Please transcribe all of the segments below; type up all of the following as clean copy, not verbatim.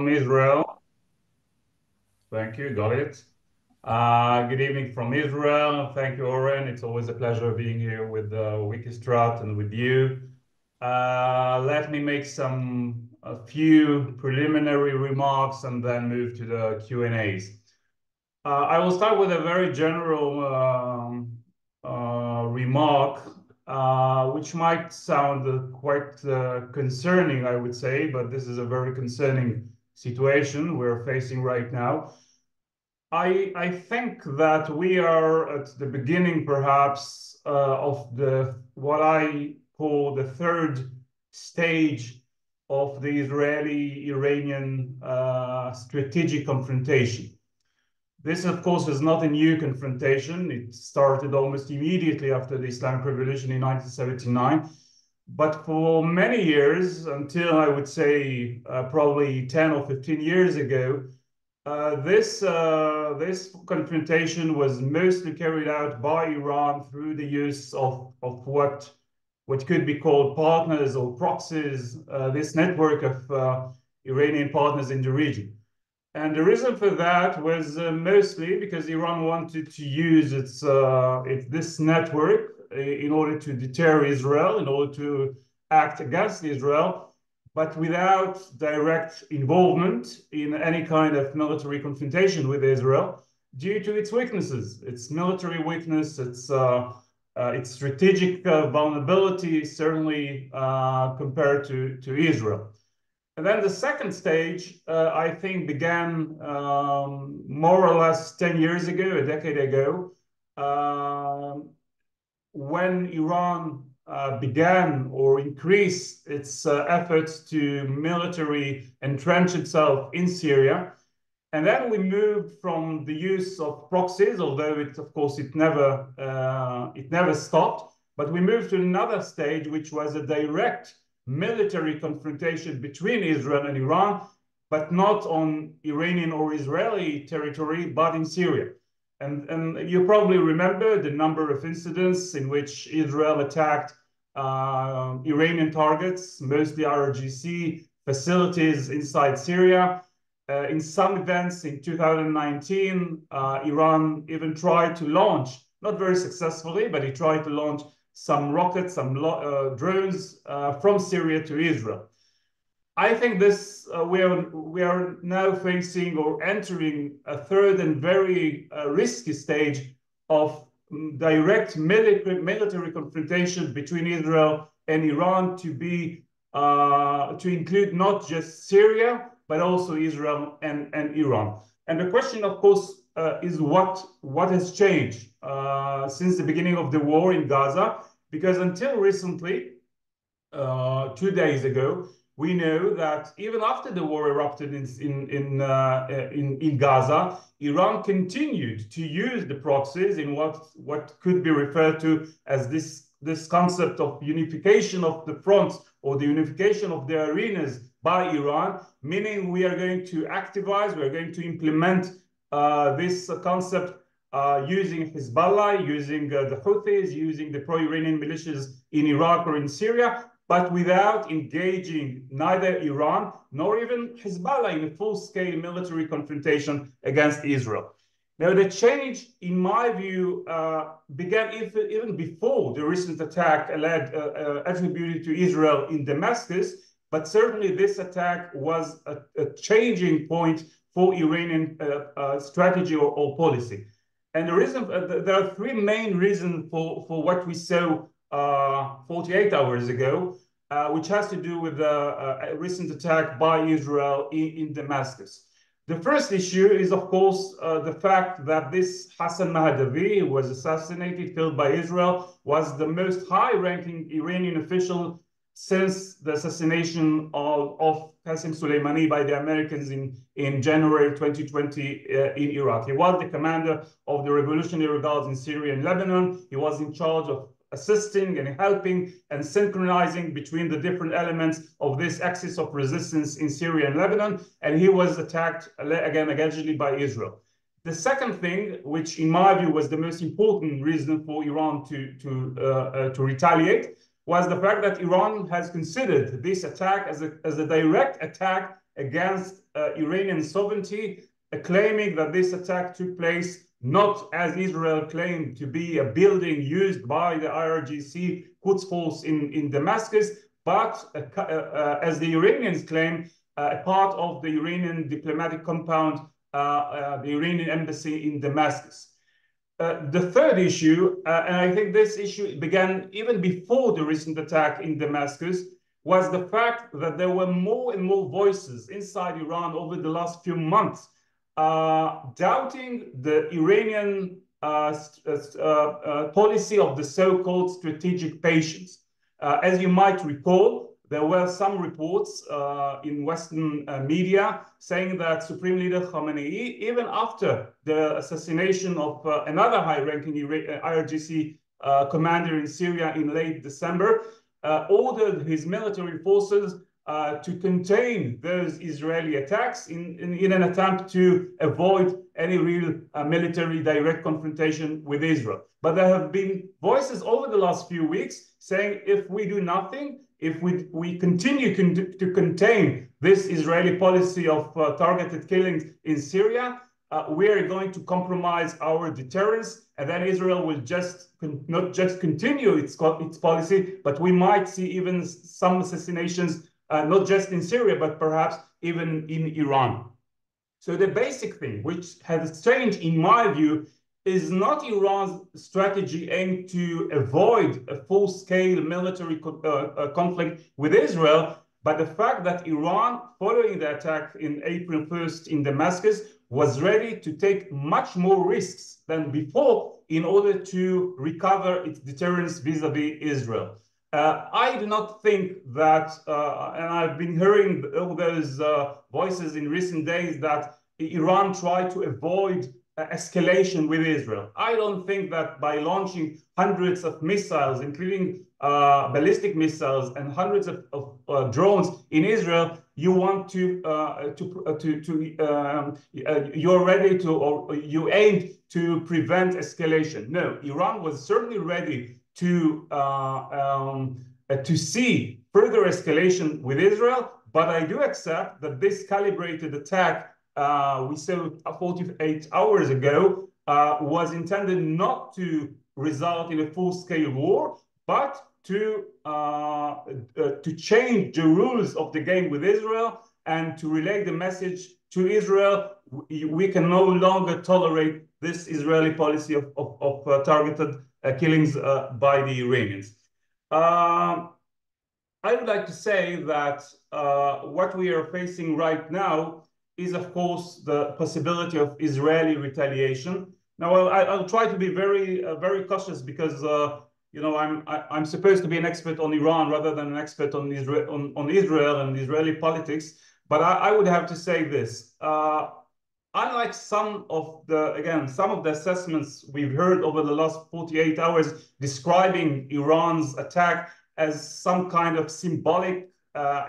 from Israel. Thank you, got it. Good evening from Israel. Thank you, Oren. It's always a pleasure being here with Wikistrat and with you. Let me make a few preliminary remarks and then move to the Q&As. I will start with a very general remark, which might sound quite concerning, I would say, but this is a very concerning situation we're facing right now. I think that we are at the beginning, perhaps, of what I call the third stage of the Israeli-Iranian strategic confrontation. This, of course, is not a new confrontation. It started almost immediately after the Islamic Revolution in 1979. But for many years, until I would say probably 10 or 15 years ago, this confrontation was mostly carried out by Iran through the use of what could be called partners or proxies, this network of Iranian partners in the region. And the reason for that was mostly because Iran wanted to use this network in order to deter Israel, in order to act against Israel, but without direct involvement in any kind of military confrontation with Israel due to its weaknesses, its military weakness, its strategic vulnerability, certainly compared to Israel. And then the second stage, I think, began more or less 10 years ago, a decade ago, when Iran began or increased its efforts to military entrench itself in Syria. And then we moved from the use of proxies, although of course, it never stopped, but we moved to another stage, which was a direct military confrontation between Israel and Iran, but not on Iranian or Israeli territory, but in Syria. And you probably remember the number of incidents in which Israel attacked Iranian targets, mostly RGC facilities inside Syria. In some events in 2019, Iran even tried to launch, not very successfully, but he tried to launch some rockets, some drones from Syria to Israel. I think we are now facing or entering a third and very risky stage of direct military confrontation between Israel and Iran to include not just Syria, but also Israel and Iran. And the question, of course, is what has changed since the beginning of the war in Gaza? Because until recently, 2 days ago, we know that even after the war erupted in Gaza, Iran continued to use the proxies in what could be referred to as this concept of unification of the fronts or the unification of the arenas by Iran, meaning we are going to activize, we are going to implement this concept using Hezbollah, using the Houthis, using the pro-Iranian militias in Iraq or in Syria, but without engaging neither Iran nor even Hezbollah in a full-scale military confrontation against Israel. Now, the change, in my view, began even before the recent attack attributed to Israel in Damascus, but certainly this attack was a changing point for Iranian strategy or policy. And there are three main reasons for what we saw 48 hours ago, which has to do with a recent attack by Israel in Damascus. The first issue is, of course, the fact that this Hassan Mahdavi, who was assassinated, killed by Israel, was the most high-ranking Iranian official since the assassination of Qasem Soleimani by the Americans in January 2020 in Iraq. He was the commander of the Revolutionary Guards in Syria and Lebanon. He was in charge of assisting and helping and synchronizing between the different elements of this axis of resistance in Syria and Lebanon, and he was attacked again allegedly by Israel. The second thing, which in my view was the most important reason for Iran to retaliate, was the fact that Iran has considered this attack as a direct attack against Iranian sovereignty, claiming that this attack took place not, as Israel claimed, to be a building used by the IRGC Quds Force in Damascus, but as the Iranians claim, a part of the Iranian diplomatic compound, the Iranian embassy in Damascus. The third issue, and I think this issue began even before the recent attack in Damascus, was the fact that there were more and more voices inside Iran over the last few months doubting the Iranian policy of the so-called strategic patience. As you might recall, there were some reports in Western media saying that Supreme Leader Khamenei, even after the assassination of another high-ranking IRGC commander in Syria in late December, ordered his military forces to contain those Israeli attacks in an attempt to avoid any real military direct confrontation with Israel. But there have been voices over the last few weeks saying if we do nothing, if we continue to contain this Israeli policy of targeted killings in Syria, we are going to compromise our deterrence, and then Israel will not just continue its policy, but we might see even some assassinations, not just in Syria, but perhaps even in Iran. So the basic thing which has changed, in my view, is not Iran's strategy aimed to avoid a full-scale military conflict with Israel, but the fact that Iran, following the attack in April 1st in Damascus, was ready to take much more risks than before in order to recover its deterrence vis-à-vis Israel. I do not think that, and I've been hearing all those voices in recent days that Iran tried to avoid escalation with Israel. I don't think that by launching hundreds of missiles, including ballistic missiles and hundreds of drones in Israel, you want you're ready to, or you aimed to prevent escalation. No, Iran was certainly ready to see further escalation with Israel, but I do accept that this calibrated attack we saw 48 hours ago was intended not to result in a full-scale war, but to change the rules of the game with Israel and to relay the message to Israel: we can no longer tolerate this Israeli policy of targeted killings by the Iranians. I would like to say that what we are facing right now is, of course, the possibility of Israeli retaliation. Now, I'll try to be very cautious because you know, I'm supposed to be an expert on Iran rather than an expert on Israel and Israeli politics. But I would have to say this: unlike some of the assessments we've heard over the last 48 hours describing Iran's attack as some kind of symbolic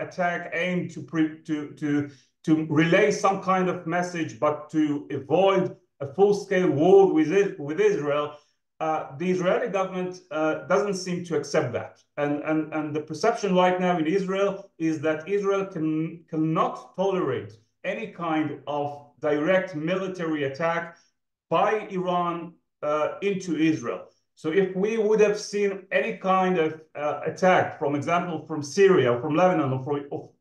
attack aimed to relay some kind of message, but to avoid a full-scale war with Israel, the Israeli government doesn't seem to accept that. And the perception right now in Israel is that Israel cannot tolerate any kind of direct military attack by Iran into Israel. So if we would have seen any kind of attack, for example, from Syria, or from Lebanon,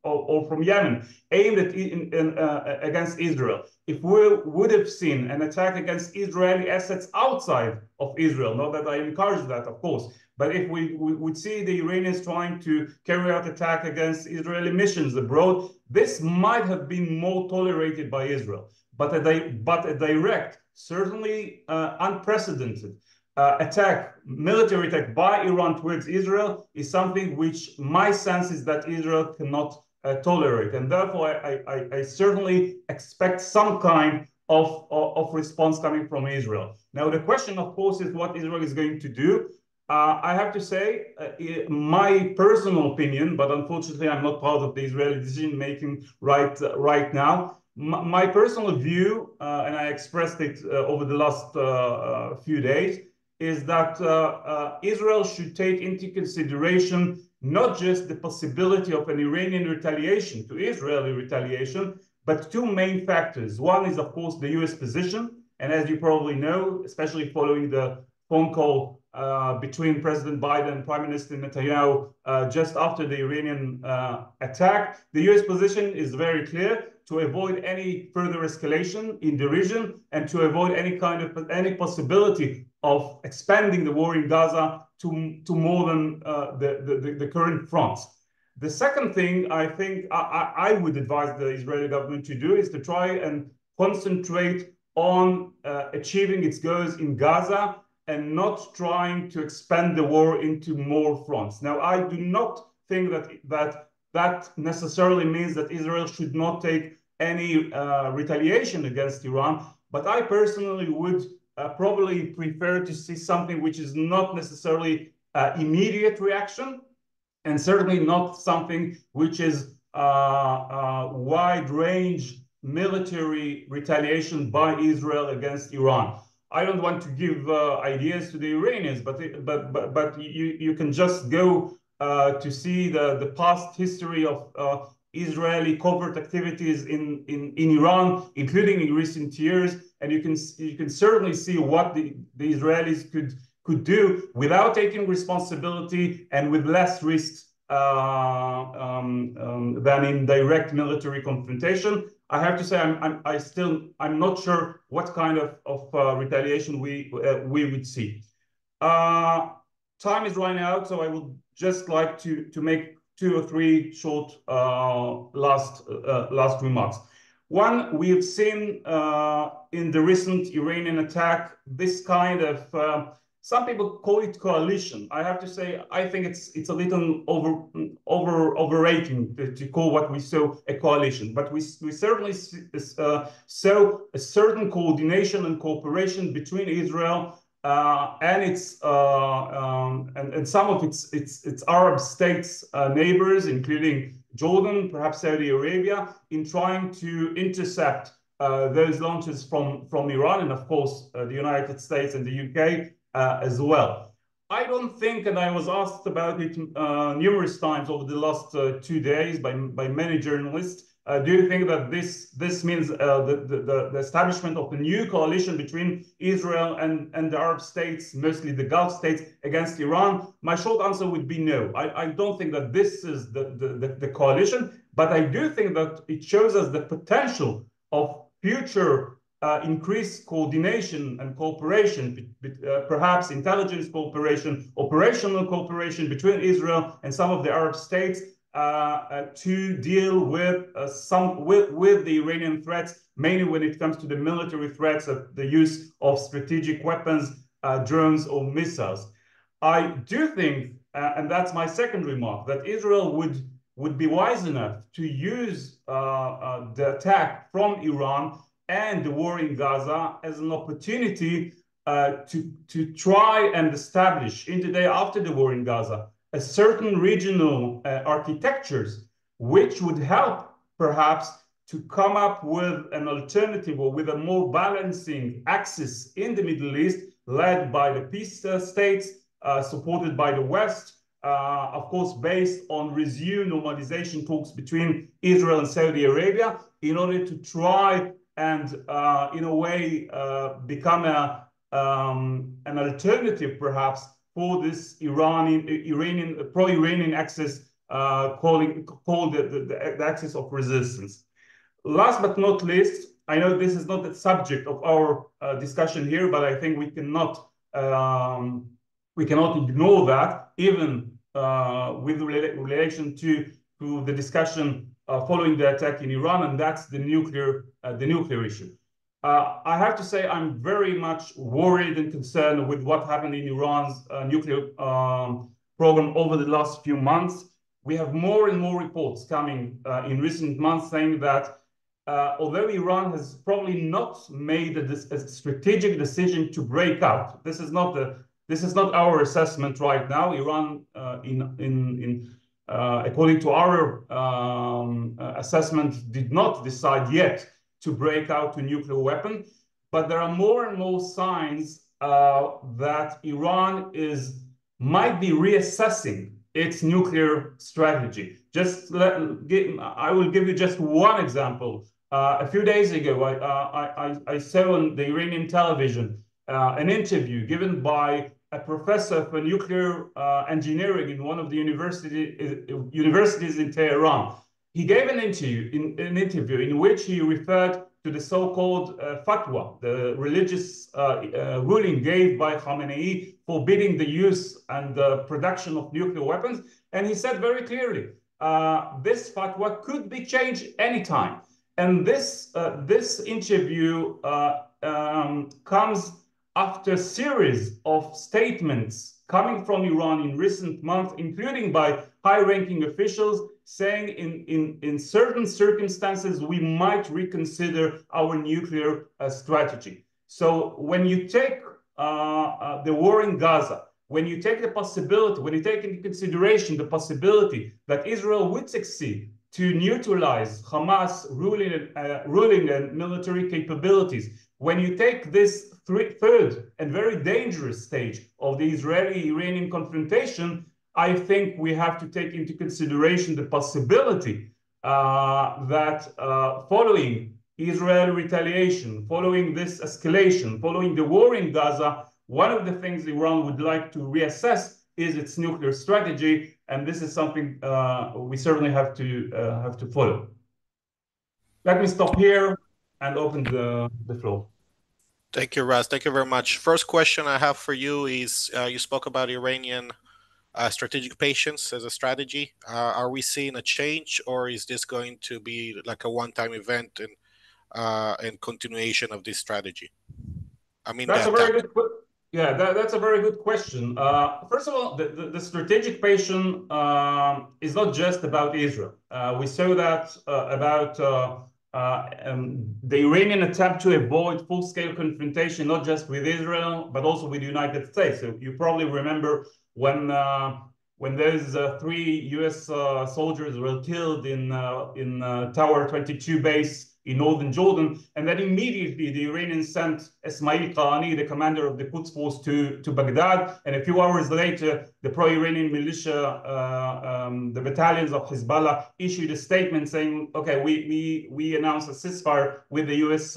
or from Yemen, aimed at against Israel, if we would have seen an attack against Israeli assets outside of Israel, not that I encourage that, of course, but if we would see the Iranians trying to carry out attack against Israeli missions abroad, this might have been more tolerated by Israel. But a direct, certainly unprecedented, military attack by Iran towards Israel is something which my sense is that Israel cannot tolerate. And therefore, I certainly expect some kind of response coming from Israel. Now, the question, of course, is what Israel is going to do. I have to say, my personal opinion, but unfortunately, I'm not part of the Israeli decision-making right now. My personal view, and I expressed it over the last few days, is that Israel should take into consideration not just the possibility of an Iranian retaliation to Israeli retaliation, but two main factors. One is, of course, the US position. And as you probably know, especially following the phone call between President Biden and Prime Minister Netanyahu just after the Iranian attack, the US position is very clear: to avoid any further escalation in the region and to avoid any possibility of expanding the war in Gaza to more than the current fronts. The second thing I think I would advise the Israeli government to do is to try and concentrate on achieving its goals in Gaza and not trying to expand the war into more fronts. Now, I do not think that necessarily means that Israel should not take any retaliation against Iran, but I personally would probably prefer to see something which is not necessarily immediate reaction, and certainly not something which is wide-range military retaliation by Israel against Iran. I don't want to give ideas to the Iranians, but you can just go to see the past history of Israeli covert activities in Iran, including in recent years, and you can certainly see what the Israelis could do without taking responsibility and with less risks than in direct military confrontation. I have to say, I'm not sure what kind of retaliation we would see. Time is running out, so I would just like to make two or three short last remarks. One, we have seen in the recent Iranian attack this kind of some people call it coalition. I have to say, I think it's a little overrating to call what we saw a coalition. But we certainly saw a certain coordination and cooperation between Israel and its and some of its Arab states neighbors, including Jordan, perhaps Saudi Arabia, in trying to intercept those launches from Iran, and of course the United States and the UK as well. I don't think, and I was asked about it numerous times over the last 2 days by many journalists, do you think that this means the establishment of a new coalition between Israel and the Arab states, mostly the Gulf states, against Iran? My short answer would be no. I don't think that this is the coalition, but I do think that it shows us the potential of future increased coordination and cooperation, perhaps intelligence cooperation, operational cooperation between Israel and some of the Arab states to deal with the Iranian threats, mainly when it comes to the military threats of the use of strategic weapons, drones or missiles. I do think, and that's my second remark, that Israel would be wise enough to use the attack from Iran and the war in Gaza as an opportunity to try and establish, in the day after the war in Gaza, a certain regional architectures which would help perhaps to come up with an alternative or with a more balancing axis in the Middle East, led by the peace states, supported by the West, of course, based on resumed normalization talks between Israel and Saudi Arabia, in order to try and in a way become an alternative perhaps for this Iranian pro-Iranian axis called the axis of resistance. Last but not least, I know this is not the subject of our discussion here, but I think we cannot ignore that, even with relation to the discussion following the attack in Iran, and that's the nuclear issue. I have to say I'm very much worried and concerned with what happened in Iran's nuclear program over the last few months. We have more and more reports coming in recent months saying that although Iran has probably not made a strategic decision to break out, this is not our assessment right now. Iran, according to our assessment, did not decide yet to break out a nuclear weapon, but there are more and more signs that Iran might be reassessing its nuclear strategy. I will give you just one example. A few days ago, I saw on the Iranian television an interview given by a professor for nuclear engineering in one of the universities in Tehran. He gave an interview in which he referred to the so-called fatwa, the religious ruling gave by Khamenei forbidding the use and the production of nuclear weapons. And he said very clearly, this fatwa could be changed anytime. And this interview comes after a series of statements coming from Iran in recent months, including by high-ranking officials, saying in certain circumstances we might reconsider our nuclear strategy. So when you take the war in Gaza, when you take the possibility, when you take into consideration the possibility that Israel would succeed to neutralize Hamas ruling and military capabilities, when you take this third and very dangerous stage of the Israeli-Iranian confrontation, I think we have to take into consideration the possibility that following Israel retaliation, following this escalation, following the war in Gaza, one of the things Iran would like to reassess is its nuclear strategy, and this is something we certainly have to follow. Let me stop here and open the floor. Thank you, Raz. Thank you very much. First question I have for you is, you spoke about Iranian strategic patience as a strategy. Are we seeing a change, or is this going to be like a one-time event and continuation of this strategy? I mean, that's a very good. Yeah, that's a very good question. First of all, the strategic patience is not just about Israel. We saw that about the Iranian attempt to avoid full-scale confrontation, not just with Israel, but also with the United States. So you probably remember when those 3 U.S. soldiers were killed in Tower 22 base in northern Jordan, and then immediately the Iranians sent Ismail Qani, the commander of the Quds Force, to Baghdad, and a few hours later, the pro-Iranian militia, the battalions of Hezbollah, issued a statement saying, okay, we announced a ceasefire with the U.S.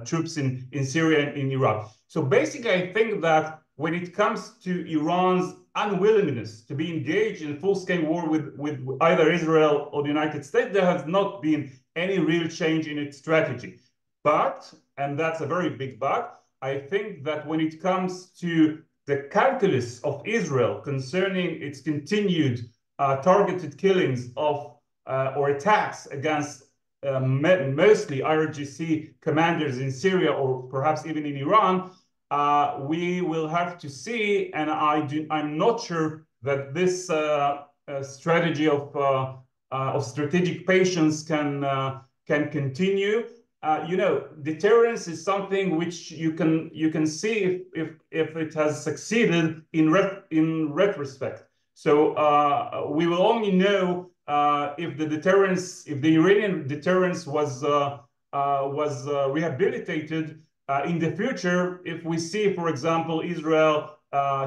troops in Syria and in Iraq. So basically, I think that when it comes to Iran's unwillingness to be engaged in full-scale war with either Israel or the United States, there has not been any real change in its strategy. But, and that's a very big but, I think that when it comes to the calculus of Israel concerning its continued targeted killings of or attacks against mostly IRGC commanders in Syria or perhaps even in Iran, we will have to see, and I'm not sure that this strategy of strategic patience can continue. You know, deterrence is something which you can see if it has succeeded in retrospect. So we will only know if the Iranian deterrence was rehabilitated in the future, if we see, for example, Israel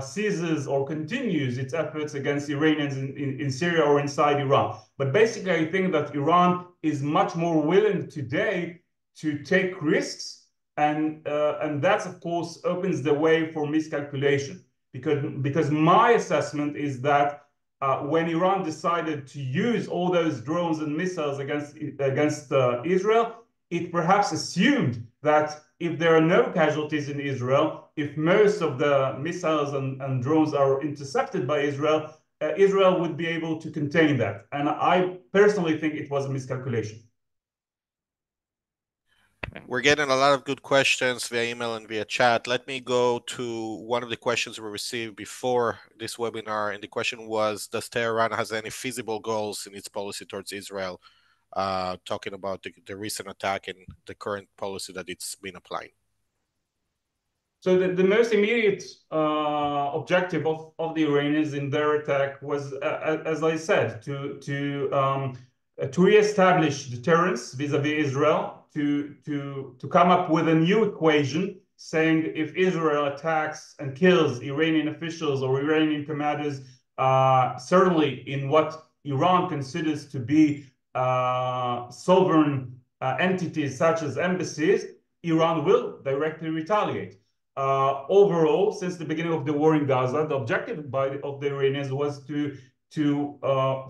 ceases or continues its efforts against Iranians in Syria or inside Iran. But basically, I think that Iran is much more willing today to take risks, and that, of course, opens the way for miscalculation. Because my assessment is that when Iran decided to use all those drones and missiles against Israel, it perhaps assumed that if there are no casualties in Israel, if most of the missiles and drones are intercepted by Israel, Israel would be able to contain that. And I personally think it was a miscalculation. We're getting a lot of good questions via email and via chat. Let me go to one of the questions we received before this webinar. And the question was, does Tehran has any feasible goals in its policy towards Israel? Talking about the recent attack and the current policy that it's been applying. So the most immediate objective of the Iranians in their attack was, as I said, to reestablish deterrence vis-a-vis Israel, to come up with a new equation saying if Israel attacks and kills Iranian officials or Iranian commanders, certainly in what Iran considers to be sovereign entities such as embassies, Iran will directly retaliate. Overall, since the beginning of the war in Gaza, the objective of the Iranians was to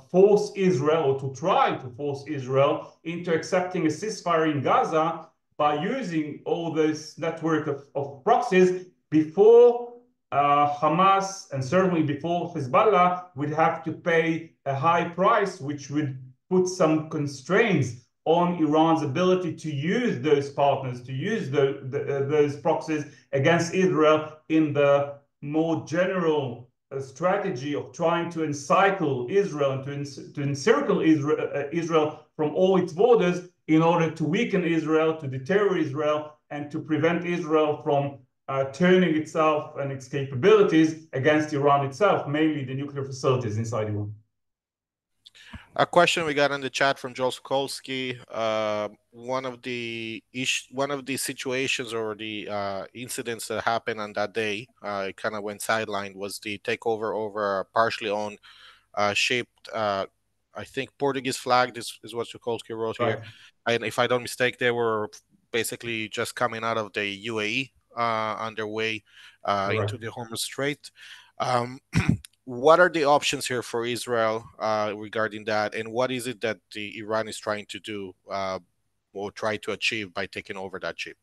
force Israel, or to try to force Israel into accepting a ceasefire in Gaza by using all this network of proxies before Hamas, and certainly before Hezbollah, would have to pay a high price, which would put some constraints on Iran's ability to use those partners, to use those proxies against Israel in the more general strategy of trying to encircle Israel and to encircle Israel from all its borders in order to weaken Israel, to deter Israel, and to prevent Israel from turning itself and its capabilities against Iran itself, mainly the nuclear facilities inside Iran. A question we got in the chat from Joel Sokolsky. One of the situations or the incidents that happened on that day, it kind of went sidelined, was the takeover over a partially owned shaped, I think Portuguese flag. This is what Sokolsky wrote Right. here. And if I don't mistake, they were basically just coming out of the UAE on their way into the Hormuz Strait. What are the options here for Israel regarding that, and what is it that the Iran is trying to do or try to achieve by taking over that ship?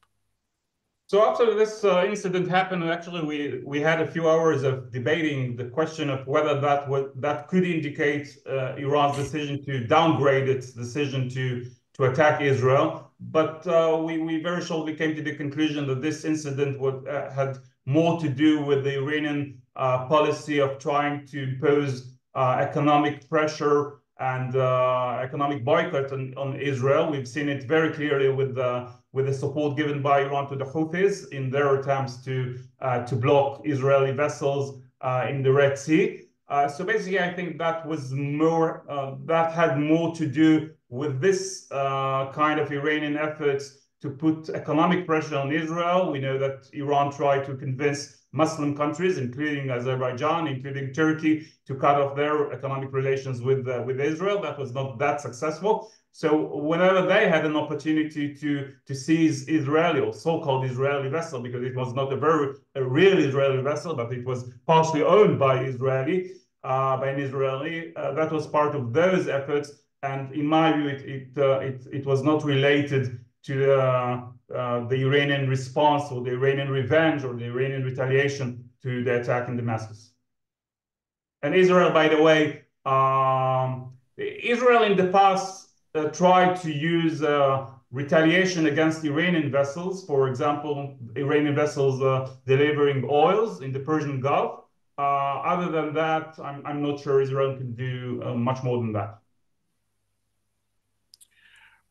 So after this incident happened, actually we had a few hours of debating the question of whether that could indicate Iran's decision to downgrade its decision to attack Israel. But we very shortly came to the conclusion that this incident had more to do with the Iranian policy of trying to impose economic pressure and economic boycott on Israel. We've seen it very clearly with the support given by Iran to the Houthis in their attempts to block Israeli vessels in the Red Sea. So basically, I think that was more that had more to do with this kind of Iranian efforts to put economic pressure on Israel. We know that Iran tried to convince Muslim countries, including Azerbaijan, including Turkey, to cut off their economic relations with Israel. That was not that successful. So whenever they had an opportunity to seize Israeli or so-called Israeli vessel, because it was not a real Israeli vessel, but it was partially owned by an Israeli, that was part of those efforts. And in my view, it was not related to the Iranian response or the Iranian revenge or the Iranian retaliation to the attack in Damascus. And Israel, by the way, Israel in the past tried to use retaliation against Iranian vessels. For example, Iranian vessels delivering oils in the Persian Gulf. Other than that, I'm not sure Israel can do much more than that.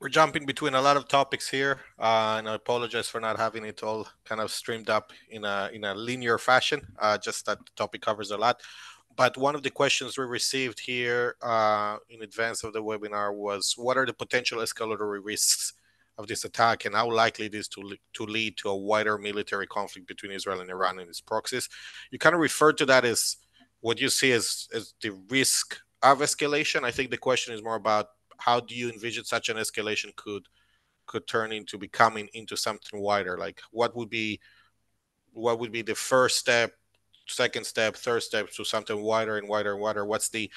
We're jumping between a lot of topics here, and I apologize for not having it all kind of streamed up in a linear fashion, just that the topic covers a lot. But one of the questions we received here in advance of the webinar was, what are the potential escalatory risks of this attack, and how likely it is to lead to a wider military conflict between Israel and Iran and its proxies? You kind of referred to that as what you see as the risk of escalation. I think the question is more about, how do you envision such an escalation could turn into becoming into something wider? Like, what would be the first step, second step, third step to something wider and wider and wider? What's the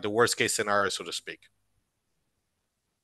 worst case scenario, so to speak?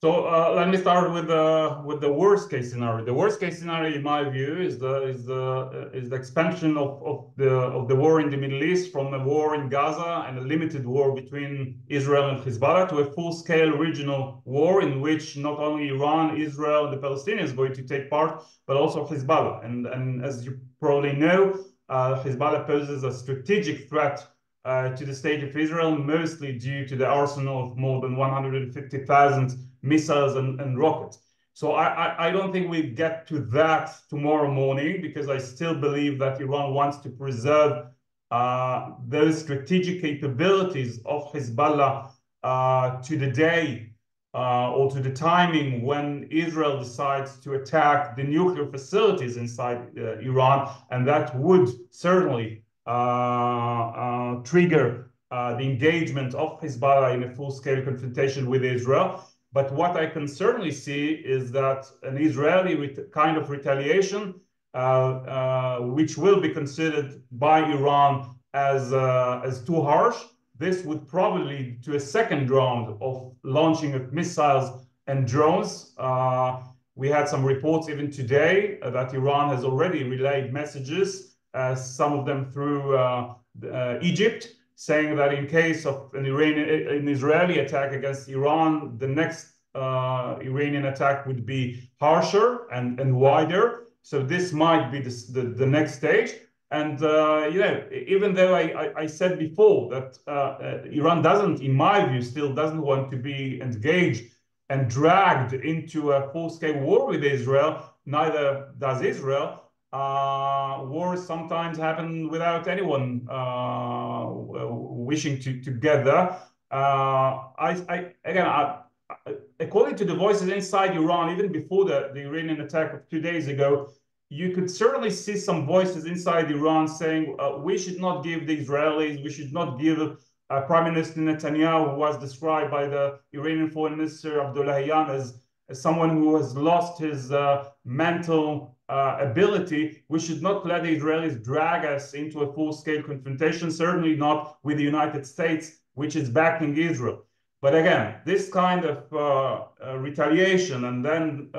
So let me start with the worst case scenario. The worst case scenario, in my view, is the expansion of the war in the Middle East from a war in Gaza and a limited war between Israel and Hezbollah to a full-scale regional war in which not only Iran, Israel, and the Palestinians are going to take part, but also Hezbollah. And as you probably know, Hezbollah poses a strategic threat to the state of Israel, mostly due to the arsenal of more than 150,000 missiles and rockets. So I don't think we get to that tomorrow morning, because I still believe that Iran wants to preserve those strategic capabilities of Hezbollah to the day or to the timing when Israel decides to attack the nuclear facilities inside Iran, and that would certainly trigger the engagement of Hezbollah in a full-scale confrontation with Israel. But what I can certainly see is that an Israeli kind of retaliation, which will be considered by Iran as too harsh, this would probably lead to a second round of launching of missiles and drones. We had some reports even today that Iran has already relayed messages, some of them through Egypt, saying that in case of an Israeli attack against Iran, the next Iranian attack would be harsher and wider. So this might be the next stage. And even though I said before that Iran doesn't, in my view, still doesn't want to be engaged and dragged into a full-scale war with Israel, neither does Israel. Wars sometimes happen without anyone wishing to get there. According to the voices inside Iran, even before the Iranian attack of 2 days ago, you could certainly see some voices inside Iran saying we should not give the Israelis, we should not give Prime Minister Netanyahu, who was described by the Iranian Foreign Minister Abdullahian as someone who has lost his mental ability. We should not let the Israelis drag us into a full-scale confrontation, certainly not with the United States, which is backing Israel. But again, this kind of retaliation and then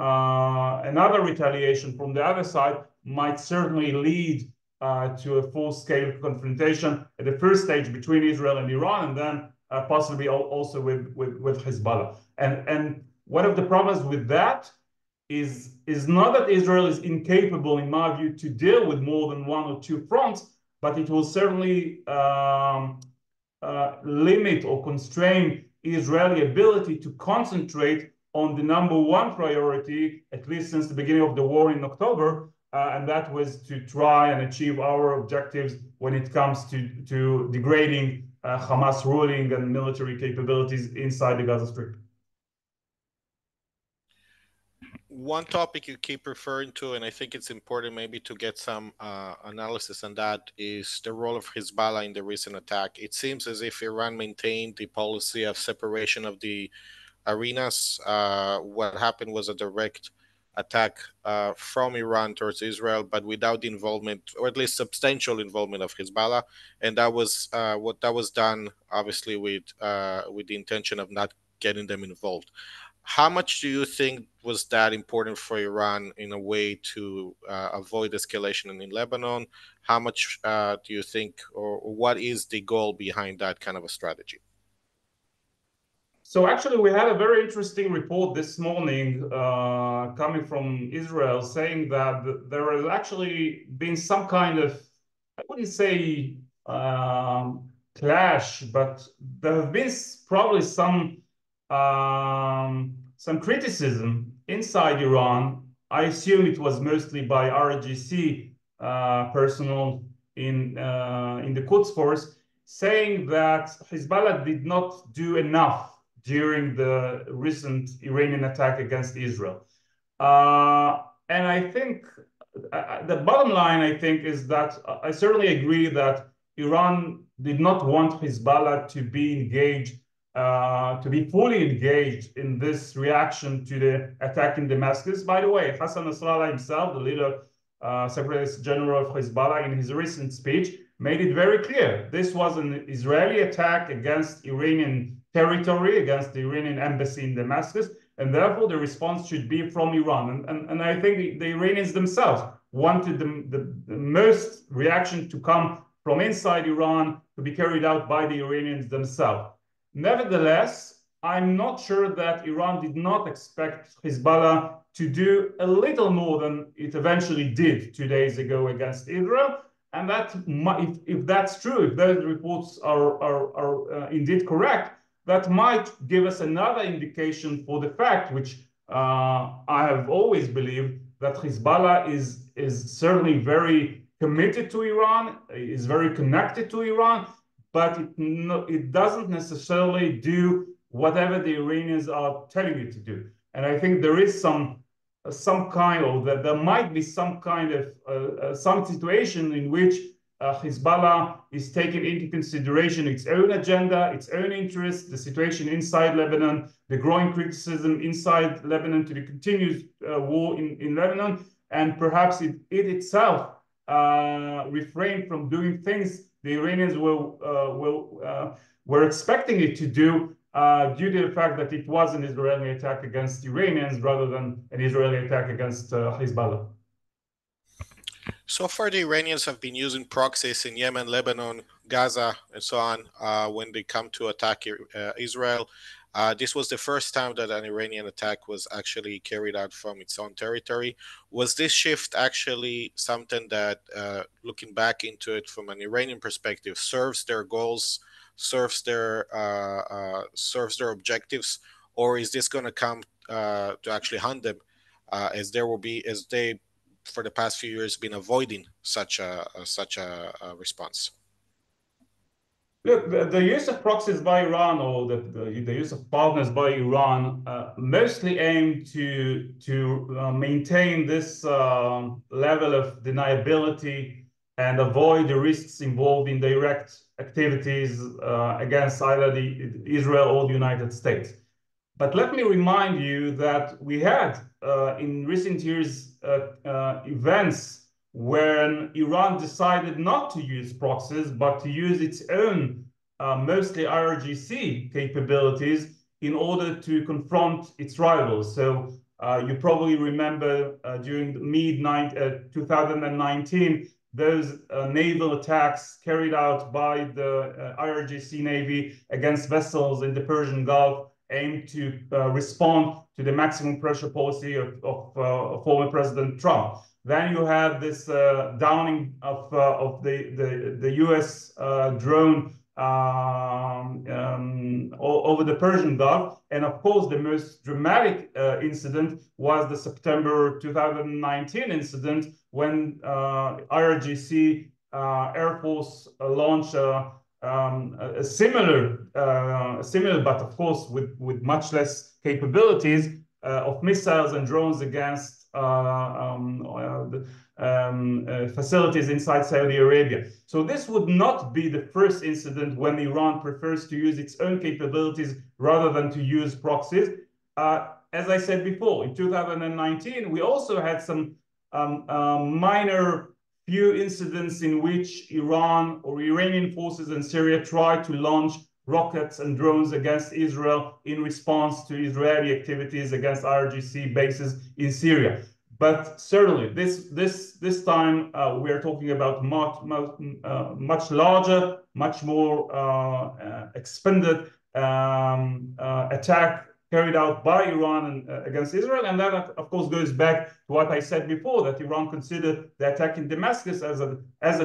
another retaliation from the other side might certainly lead to a full-scale confrontation at the first stage between Israel and Iran, and then possibly also with Hezbollah. And one of the problems with that is not that Israel is incapable, in my view, to deal with more than one or two fronts, but it will certainly limit or constrain Israeli ability to concentrate on the number one priority, at least since the beginning of the war in October, and that was to try and achieve our objectives when it comes to degrading Hamas ruling and military capabilities inside the Gaza Strip. One topic you keep referring to, and I think it's important maybe to get some analysis on that, is the role of Hezbollah in the recent attack. It seems as if Iran maintained the policy of separation of the arenas. What happened was a direct attack from Iran towards Israel, but without the involvement, or at least substantial involvement, of Hezbollah. And that was what that was done, obviously, with the intention of not getting them involved. How much do you think was that important for Iran in a way to avoid escalation in Lebanon? How much do you think, or what is the goal behind that kind of a strategy? So actually, we had a very interesting report this morning coming from Israel saying that there has actually been some kind of, I wouldn't say clash, but there have been probably some criticism inside Iran. I assume it was mostly by RGC personnel in the Quds Force, saying that Hezbollah did not do enough during the recent Iranian attack against Israel. And I think the bottom line, I think, is that I certainly agree that Iran did not want Hezbollah to be engaged, to be fully engaged in this reaction to the attack in Damascus. By the way, Hassan Nasrallah himself, the leader, Secretary General of Hezbollah, in his recent speech, made it very clear. This was an Israeli attack against Iranian territory, against the Iranian embassy in Damascus, and therefore the response should be from Iran. And I think the Iranians themselves wanted the most reaction to come from inside Iran, to be carried out by the Iranians themselves. Nevertheless, I'm not sure that Iran did not expect Hezbollah to do a little more than it eventually did 2 days ago against Israel. And that, if that's true, if those reports are indeed correct, that might give us another indication for the fact, which I have always believed, that Hezbollah is certainly very committed to Iran, is very connected to Iran, but it doesn't necessarily do whatever the Iranians are telling it to do. And I think there is some kind of, that there might be some kind of some situation in which Hezbollah is taking into consideration its own agenda, its own interests, the situation inside Lebanon, the growing criticism inside Lebanon to the continuous war in Lebanon, and perhaps it itself refrained from doing things the Iranians were expecting it to do due to the fact that it was an Israeli attack against Iranians rather than an Israeli attack against Hezbollah. So far, the Iranians have been using proxies in Yemen, Lebanon, Gaza, and so on when they come to attack Israel. This was the first time that an Iranian attack was actually carried out from its own territory. Was this shift actually something that, looking back into it from an Iranian perspective, serves their goals, serves their objectives, or is this going to come to actually hunt them, as they for the past few years been avoiding such a response? Look, the use of proxies by Iran, or the use of partners by Iran, mostly aim to maintain this level of deniability and avoid the risks involved in direct activities against either Israel or the United States. But let me remind you that we had in recent years events when Iran decided not to use proxies, but to use its own mostly IRGC capabilities in order to confront its rivals. So you probably remember during the mid-2019, those naval attacks carried out by the IRGC Navy against vessels in the Persian Gulf aimed to respond to the maximum pressure policy of former President Trump. Then you had this downing of the U.S. drone over the Persian Gulf. And of course, the most dramatic incident was the September 2019 incident when IRGC Air Force launched a similar, but of course with much less capabilities of missiles and drones against facilities inside Saudi Arabia. So this would not be the first incident when Iran prefers to use its own capabilities rather than to use proxies. As I said before, in 2019, we also had some minor few incidents in which Iran or Iranian forces in Syria tried to launch rockets and drones against Israel in response to Israeli activities against IRGC bases in Syria. But certainly, this time we are talking about much larger, much more expanded attack carried out by Iran against Israel. And that, of course, goes back to what I said before, that Iran considered the attack in Damascus as a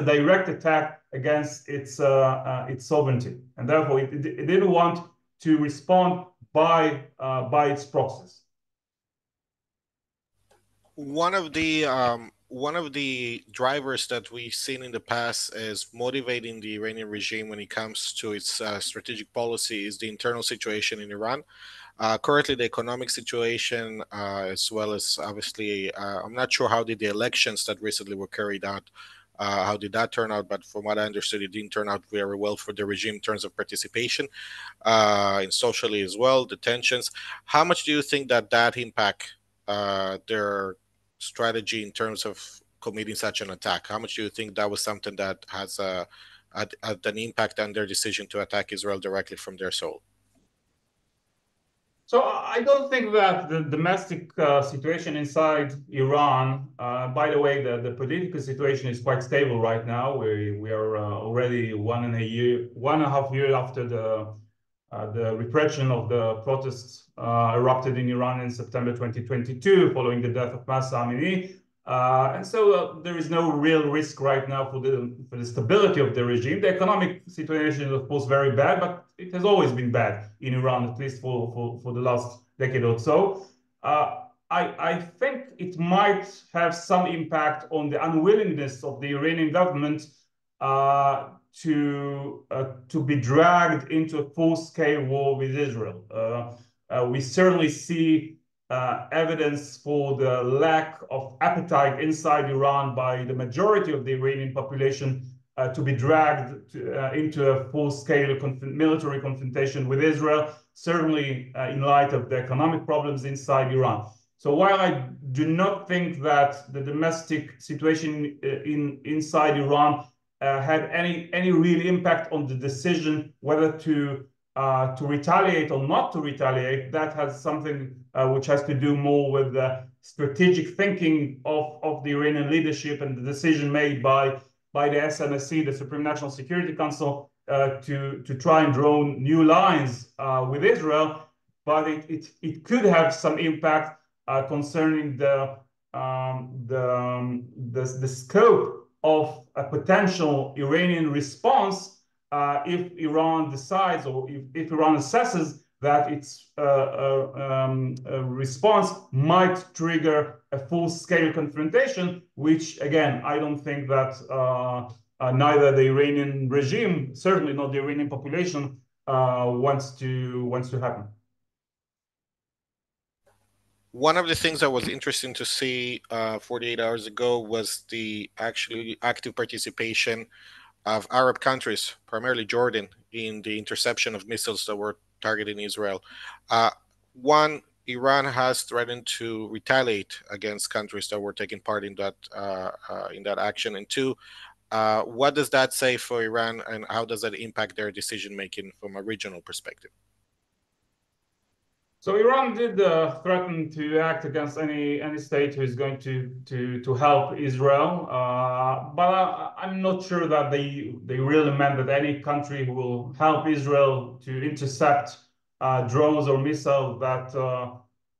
direct attack against its sovereignty. And therefore, it didn't want to respond by its proxies. One of the drivers that we've seen in the past as motivating the Iranian regime when it comes to its strategic policy is the internal situation in Iran. Currently, the economic situation, as well as obviously, I'm not sure how did the elections that recently were carried out, how did that turn out? But from what I understood, it didn't turn out very well for the regime in terms of participation, and socially as well, the tensions. How much do you think that impact their strategy in terms of committing such an attack? How much do you think that was something that has had an impact on their decision to attack Israel directly from their soul? So I don't think that the domestic situation inside Iran, by the way, the political situation is quite stable right now. We are already 1.5 years after the repression of the protests erupted in Iran in September 2022, following the death of Mahsa Amini. And so there is no real risk right now for the stability of the regime. The economic situation is, of course, very bad, but it has always been bad in Iran, at least for the last decade or so. I think it might have some impact on the unwillingness of the Iranian government to be dragged into a full-scale war with Israel. We certainly see evidence for the lack of appetite inside Iran by the majority of the Iranian population to be dragged into a full-scale military confrontation with Israel, certainly in light of the economic problems inside Iran. So while I do not think that the domestic situation inside Iran had any real impact on the decision whether to retaliate or not to retaliate, that has something which has to do more with the strategic thinking of the Iranian leadership and the decision made by the SNSC, the Supreme National Security Council, to try and draw new lines with Israel. But it could have some impact concerning the scope of a potential Iranian response if Iran decides, or if Iran assesses that its response might trigger a full-scale confrontation, which, again, I don't think that neither the Iranian regime, certainly not the Iranian population, wants to happen. One of the things that was interesting to see 48 hours ago was the actually active participation of Arab countries, primarily Jordan, in the interception of missiles that were targeting Israel. One, Iran has threatened to retaliate against countries that were taking part in that action. And two, what does that say for Iran, and how does that impact their decision making from a regional perspective? So Iran did threaten to act against any state who is going to help Israel, but I'm not sure that they really meant that any country who will help Israel to intercept drones or missiles that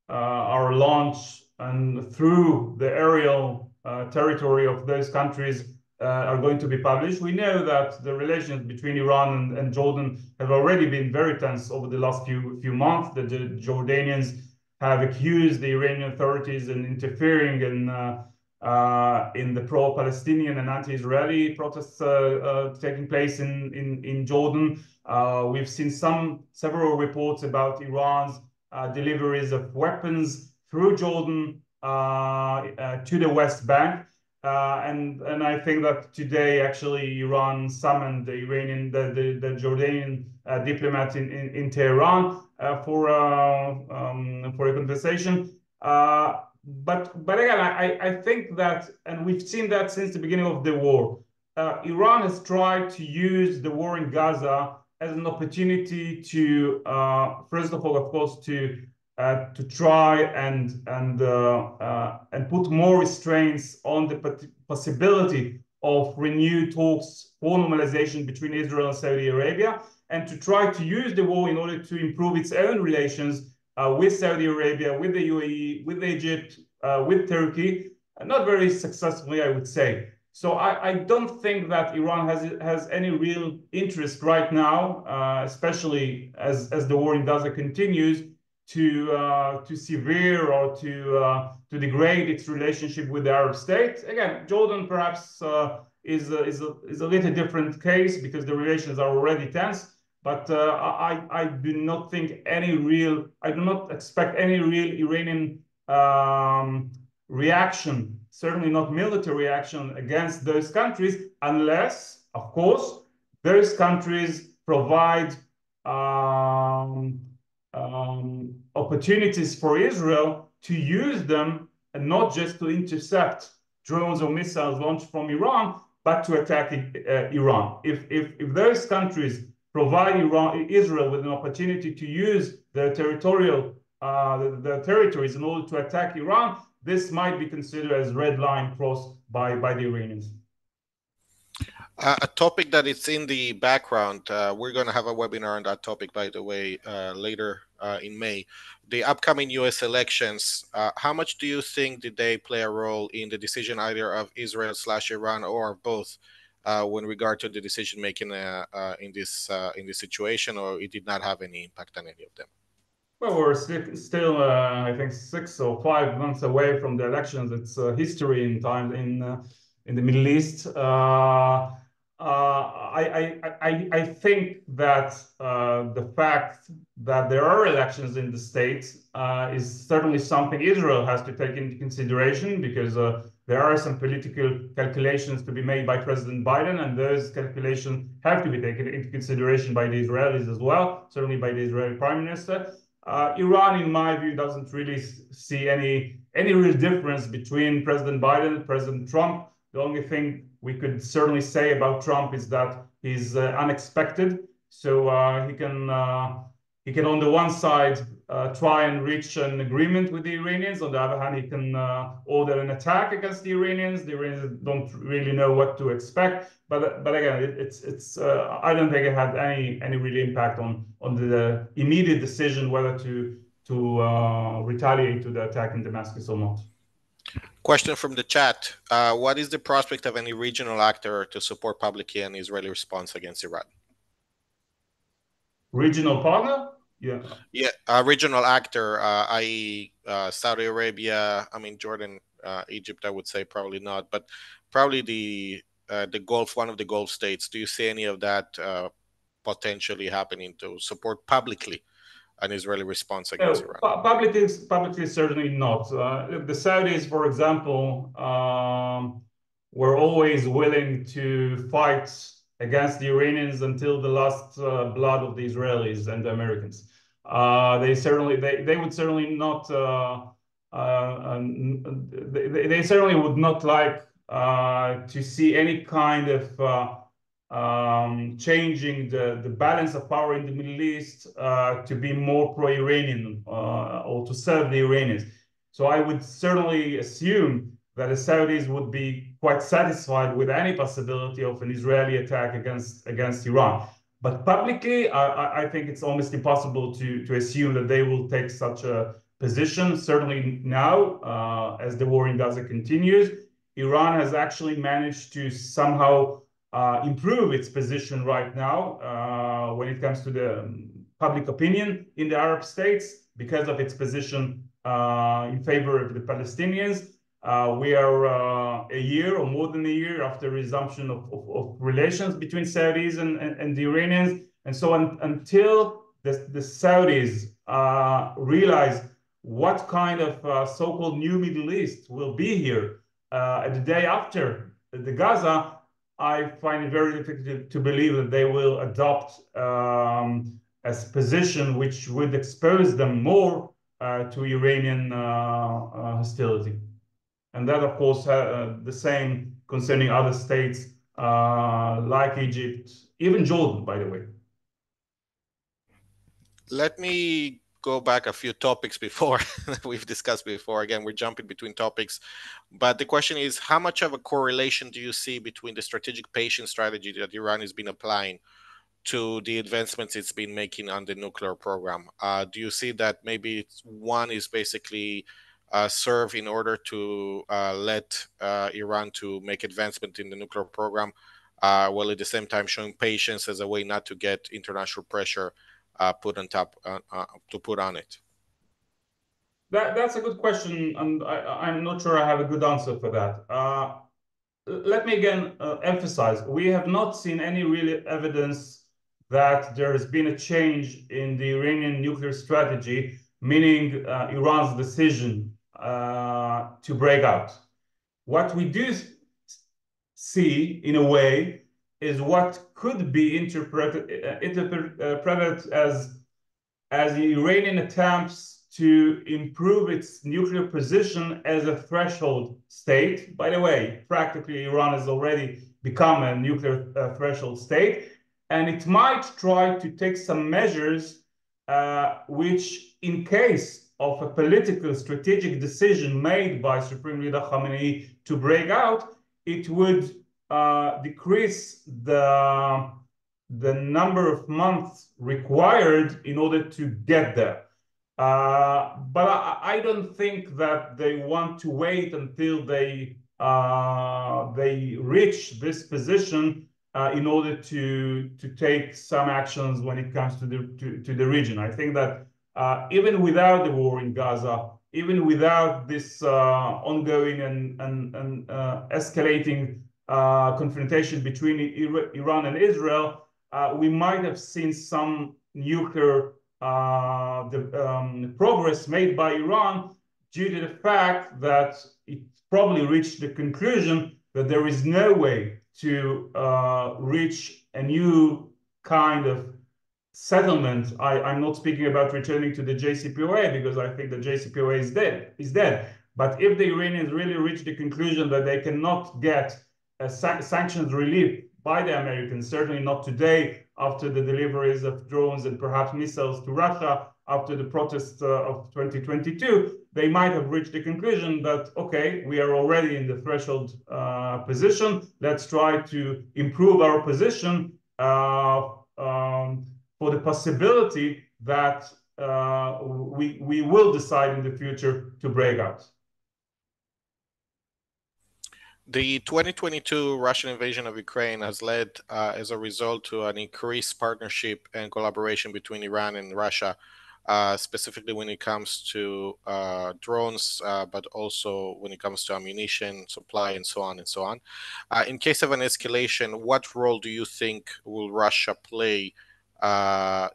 are launched and through the aerial territory of those countries are going to be published. We know that the relations between Iran and Jordan have already been very tense over the last few months. The Jordanians have accused the Iranian authorities in interfering in the pro-Palestinian and anti-Israeli protests taking place in Jordan. We've seen several reports about Iran's deliveries of weapons through Jordan to the West Bank. And I think that today, actually, Iran summoned the Jordanian diplomat in Tehran for a conversation. But again, I think that, and we've seen that since the beginning of the war, Iran has tried to use the war in Gaza as an opportunity to, first of all, of course, to try and put more restraints on the possibility of renewed talks for normalization between Israel and Saudi Arabia, and to try to use the war in order to improve its own relations with Saudi Arabia, with the UAE, with Egypt, with Turkey, not very successfully, I would say. So I don't think that Iran has any real interest right now, especially as the war in Gaza continues, to sever or to degrade its relationship with the Arab states. Again, Jordan perhaps is a little different case because the relations are already tense. But I do not expect any real Iranian reaction, certainly not military reaction against those countries, unless, of course, those countries provide opportunities for Israel to use them, and not just to intercept drones or missiles launched from Iran, but to attack Iran. If those countries provide Israel with an opportunity to use their territories in order to attack Iran, this might be considered as red line crossed by the Iranians. A topic that is in the background, we're going to have a webinar on that topic, by the way, later in May. The upcoming US elections, how much do you think did they play a role in the decision either of Israel/Iran or both when regard to the decision making in this situation, or it did not have any impact on any of them? Well, we're still I think 6 or 5 months away from the elections. It's history in time in the Middle East. I think that the fact that there are elections in the states is certainly something Israel has to take into consideration, because there are some political calculations to be made by President Biden, and those calculations have to be taken into consideration by the Israelis as well, certainly by the Israeli Prime Minister. Iran, in my view, doesn't really see any real difference between President Biden and President Trump. The only thing we could certainly say about Trump is that he's unexpected. So he can on the one side try and reach an agreement with the Iranians. On the other hand, he can order an attack against the Iranians. The Iranians don't really know what to expect. But again, it's I don't think it had any real impact on the immediate decision whether to retaliate to the attack in Damascus or not. Question from the chat. What is the prospect of any regional actor to support publicly an Israeli response against Iran? Regional partner? Yeah. Yeah, a regional actor, i.e. Saudi Arabia, I mean, Jordan, Egypt, I would say probably not, but probably the Gulf, one of the Gulf states. Do you see any of that potentially happening to support publicly an Israeli response against Iran? Publicly, certainly not. The Saudis, for example, were always willing to fight against the Iranians until the last blood of the Israelis and the Americans. They would certainly not. They certainly would not like to see any kind of changing the balance of power in the Middle East to be more pro-Iranian or to serve the Iranians. So I would certainly assume that the Saudis would be quite satisfied with any possibility of an Israeli attack against Iran. But publicly, I think it's almost impossible to assume that they will take such a position. Certainly now, as the war in Gaza continues, Iran has actually managed to somehow improve its position right now when it comes to the public opinion in the Arab states because of its position in favor of the Palestinians. We are a year or more than a year after resumption of relations between Saudis and the Iranians. And so until the Saudis realize what kind of so-called new Middle East will be here the day after the Gaza, I find it very difficult to believe that they will adopt a position which would expose them more to Iranian hostility. And that, of course, the same concerning other states like Egypt, even Jordan, by the way. Let me go back a few topics before we've discussed before. Again, we're jumping between topics. But the question is, how much of a correlation do you see between the strategic patience strategy that Iran has been applying to the advancements it's been making on the nuclear program? Do you see that maybe one is basically serve in order to let Iran to make advancement in the nuclear program, while at the same time showing patience as a way not to get international pressure put on top to put on it? That's a good question, and I'm not sure I have a good answer for that. Let me again emphasize, we have not seen any real evidence that there has been a change in the Iranian nuclear strategy, meaning Iran's decision to break out. What we do see, in a way, is what could be interpreted as the Iranian attempts to improve its nuclear position as a threshold state. By the way, practically Iran has already become a nuclear threshold state, and it might try to take some measures which, in case of a political strategic decision made by Supreme Leader Khamenei to break out, it would decrease the number of months required in order to get there. But I don't think that they want to wait until they reach this position in order to take some actions when it comes to the region. I think that even without the war in Gaza, even without this ongoing and escalating confrontation between Iran and Israel, we might have seen some nuclear progress made by Iran due to the fact that it probably reached the conclusion that there is no way to reach a new kind of settlement. I'm not speaking about returning to the JCPOA because I think the JCPOA is dead. But if the Iranians really reach the conclusion that they cannot get a sanctions relief by the Americans, certainly not today after the deliveries of drones and perhaps missiles to Russia after the protests of 2022, they might have reached the conclusion that, okay, we are already in the threshold position. Let's try to improve our position for the possibility that we will decide in the future to break out. The 2022 Russian invasion of Ukraine has led, as a result, to an increased partnership and collaboration between Iran and Russia, specifically when it comes to drones, but also when it comes to ammunition, supply, and so on and so on. In case of an escalation, what role do you think will Russia play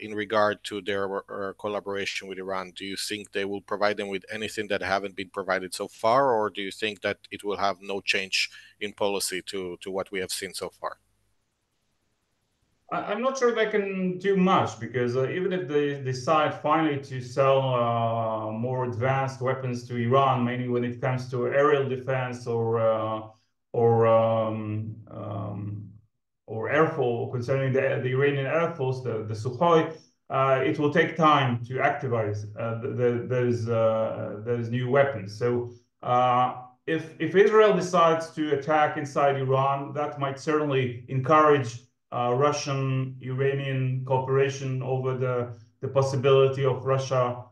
in regard to their collaboration with Iran? Do you think they will provide them with anything that haven't been provided so far, or do you think that it will have no change in policy to what we have seen so far? I'm not sure they can do much because even if they decide finally to sell more advanced weapons to Iran, mainly when it comes to aerial defense or Air Force, concerning the Iranian Air Force, the Sukhoi, it will take time to activate those new weapons. So if Israel decides to attack inside Iran, that might certainly encourage Russian-Iranian cooperation over the possibility of Russia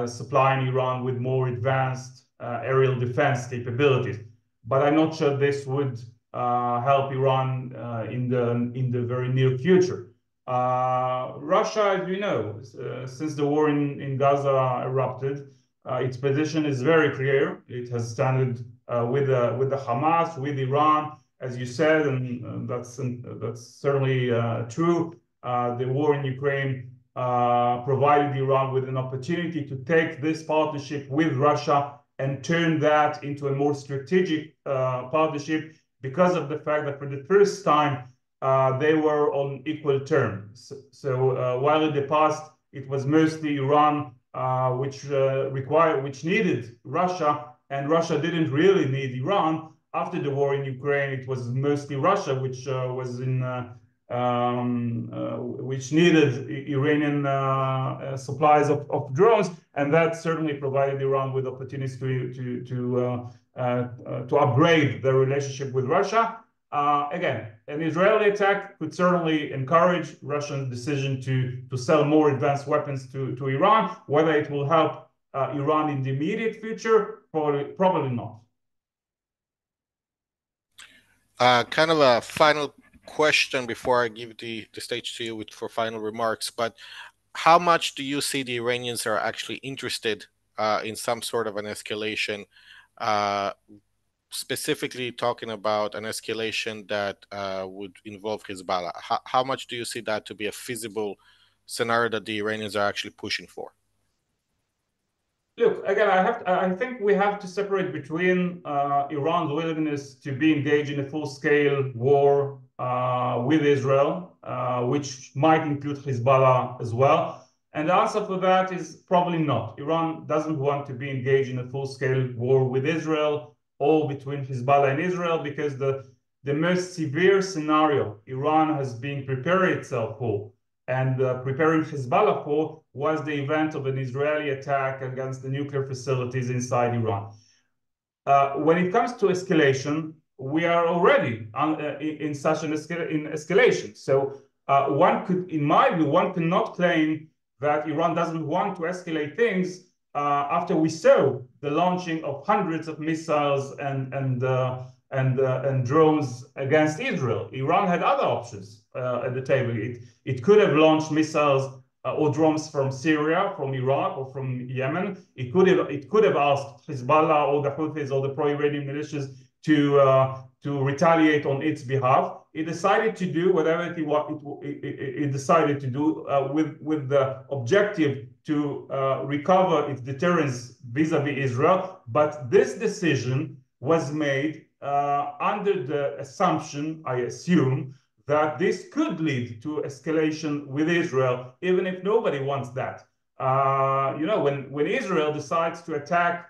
supplying Iran with more advanced aerial defense capabilities. But I'm not sure this would help Iran in the very near future. Russia, as we know, since the war in Gaza erupted, its position is very clear. It has standed with the Hamas, with Iran, as you said, and that's certainly true. The war in Ukraine provided Iran with an opportunity to take this partnership with Russia and turn that into a more strategic partnership because of the fact that for the first time they were on equal terms. So while in the past it was mostly Iran which needed Russia, and Russia didn't really need Iran. After the war in Ukraine, it was mostly Russia which which needed Iranian supplies of drones, and that certainly provided Iran with opportunities to upgrade their relationship with Russia. Again, an Israeli attack could certainly encourage Russia's decision to sell more advanced weapons to Iran. Whether it will help Iran in the immediate future, probably not. Kind of a final question before I give the stage to you for final remarks, but how much do you see the Iranians are actually interested in some sort of an escalation, specifically talking about an escalation that would involve Hezbollah? How much do you see that to be a feasible scenario that the Iranians are actually pushing for? Look, again, I think we have to separate between Iran's willingness to be engaged in a full-scale war with Israel, which might include Hezbollah as well. And the answer for that is probably not. Iran doesn't want to be engaged in a full-scale war with Israel or between Hezbollah and Israel because the most severe scenario Iran has been preparing itself for and preparing Hezbollah for was the event of an Israeli attack against the nuclear facilities inside Iran. When it comes to escalation, we are already in such an escalation. So one could, in my view, one cannot claim that Iran doesn't want to escalate things after we saw the launching of hundreds of missiles and drones against Israel. Iran had other options at the table. It could have launched missiles or drones from Syria, from Iraq, or from Yemen. It could have asked Hezbollah or the Houthis or the pro-Iranian militias to retaliate on its behalf. It decided to do whatever it decided to do with the objective to recover its deterrence vis-a-vis Israel. But this decision was made under the assumption, I assume, that this could lead to escalation with Israel, even if nobody wants that. When Israel decides to attack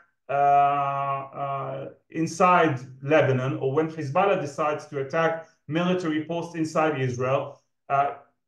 inside Lebanon, or when Hezbollah decides to attack military posts inside Israel,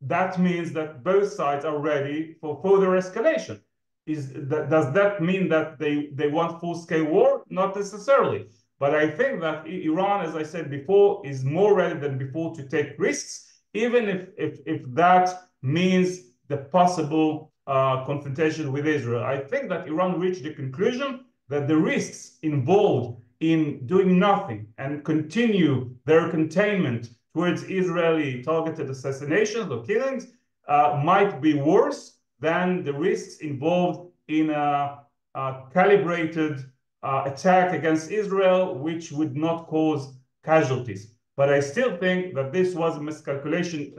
that means that both sides are ready for further escalation. Does that mean that they want full-scale war? Not necessarily. But I think that Iran, as I said before, is more ready than before to take risks, even if that means the possible confrontation with Israel. I think that Iran reached the conclusion that the risks involved in doing nothing and continue their containment towards Israeli targeted assassinations or killings might be worse than the risks involved in a calibrated attack against Israel, which would not cause casualties. But I still think that this was a miscalculation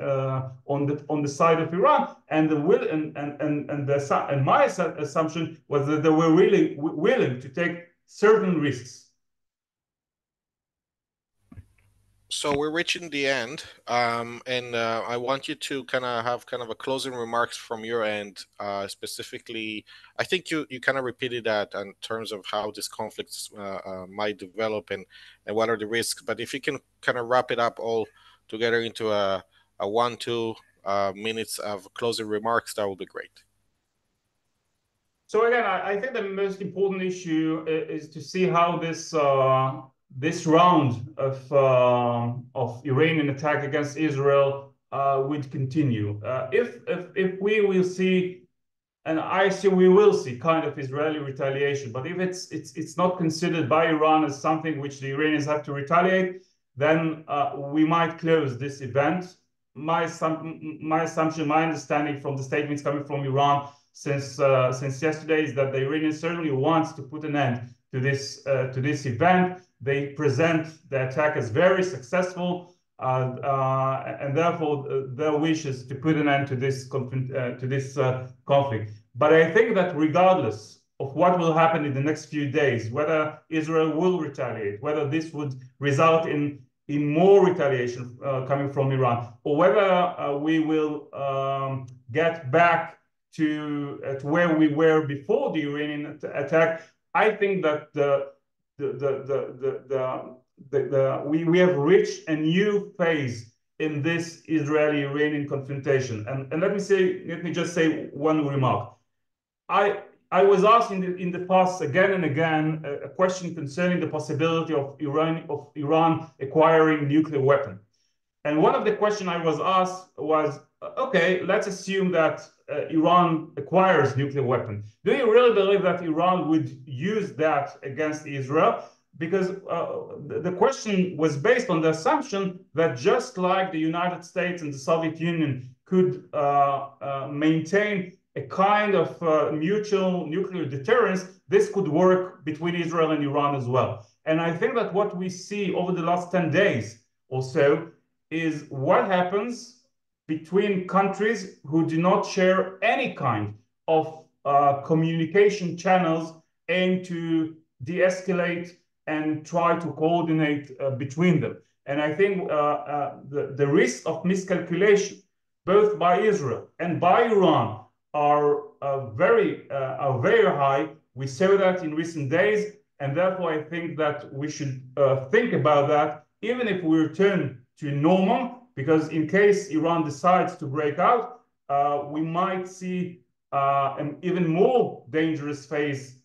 on the side of Iran, and my assumption was that they were really willing to take certain risks. So we're reaching the end, and I want you to kind of have a closing remarks from your end. Specifically, I think you kind of repeated that in terms of how these conflicts might develop and what are the risks. But if you can kind of wrap it up all together into a 1-2 minutes of closing remarks, that would be great. So again, I think the most important issue is to see how this round of Iranian attack against Israel would continue. If we will see, and I assume we will see, kind of Israeli retaliation, but if it's not considered by Iran as something which the Iranians have to retaliate, then we might close this event. My assumption, my understanding from the statements coming from Iran since yesterday is that the Iranians certainly wants to put an end to this event. They present the attack as very successful, and therefore their wish is to put an end to this conflict. But I think that regardless of what will happen in the next few days, whether Israel will retaliate, whether this would result in more retaliation coming from Iran, or whether we will get back to where we were before the Iranian attack, I think that we have reached a new phase in this Israeli-Iranian confrontation. And let me just say one remark. I was asked in the past again and again a question concerning the possibility of Iran acquiring nuclear weapon. And one of the questions I was asked was, okay, let's assume that Iran acquires nuclear weapon. Do you really believe that Iran would use that against Israel? Because the question was based on the assumption that just like the United States and the Soviet Union could maintain a kind of mutual nuclear deterrence, this could work between Israel and Iran as well. And I think that what we see over the last 10 days or so is what happens between countries who do not share any kind of communication channels aimed to de-escalate and try to coordinate between them. And I think the risk of miscalculation, both by Israel and by Iran, are very high. We saw that in recent days, and therefore I think that we should think about that, even if we return to normal, because in case Iran decides to break out, we might see an even more dangerous phase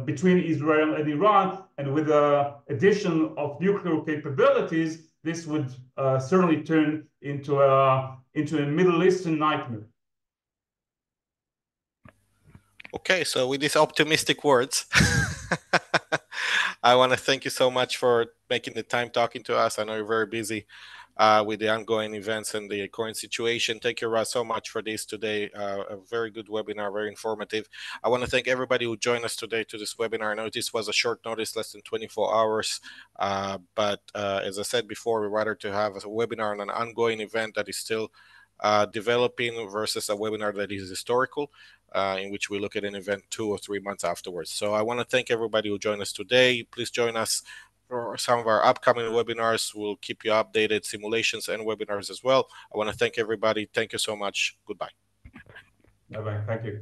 between Israel and Iran, and with the addition of nuclear capabilities, this would certainly turn into a Middle Eastern nightmare. Okay, so with these optimistic words, I want to thank you so much for making the time talking to us. I know you're very busy. with the ongoing events and the current situation. Thank you, Raz, so much for this today. A very good webinar, very informative. I want to thank everybody who joined us today to this webinar. I know this was a short notice, less than 24 hours, but as I said before, we'd rather to have a webinar on an ongoing event that is still developing versus a webinar that is historical, in which we look at an event 2 or 3 months afterwards. So I want to thank everybody who joined us today. Please join us for some of our upcoming webinars. We'll keep you updated, simulations and webinars as well. I want to thank everybody. Thank you so much. Goodbye. Bye-bye. Thank you.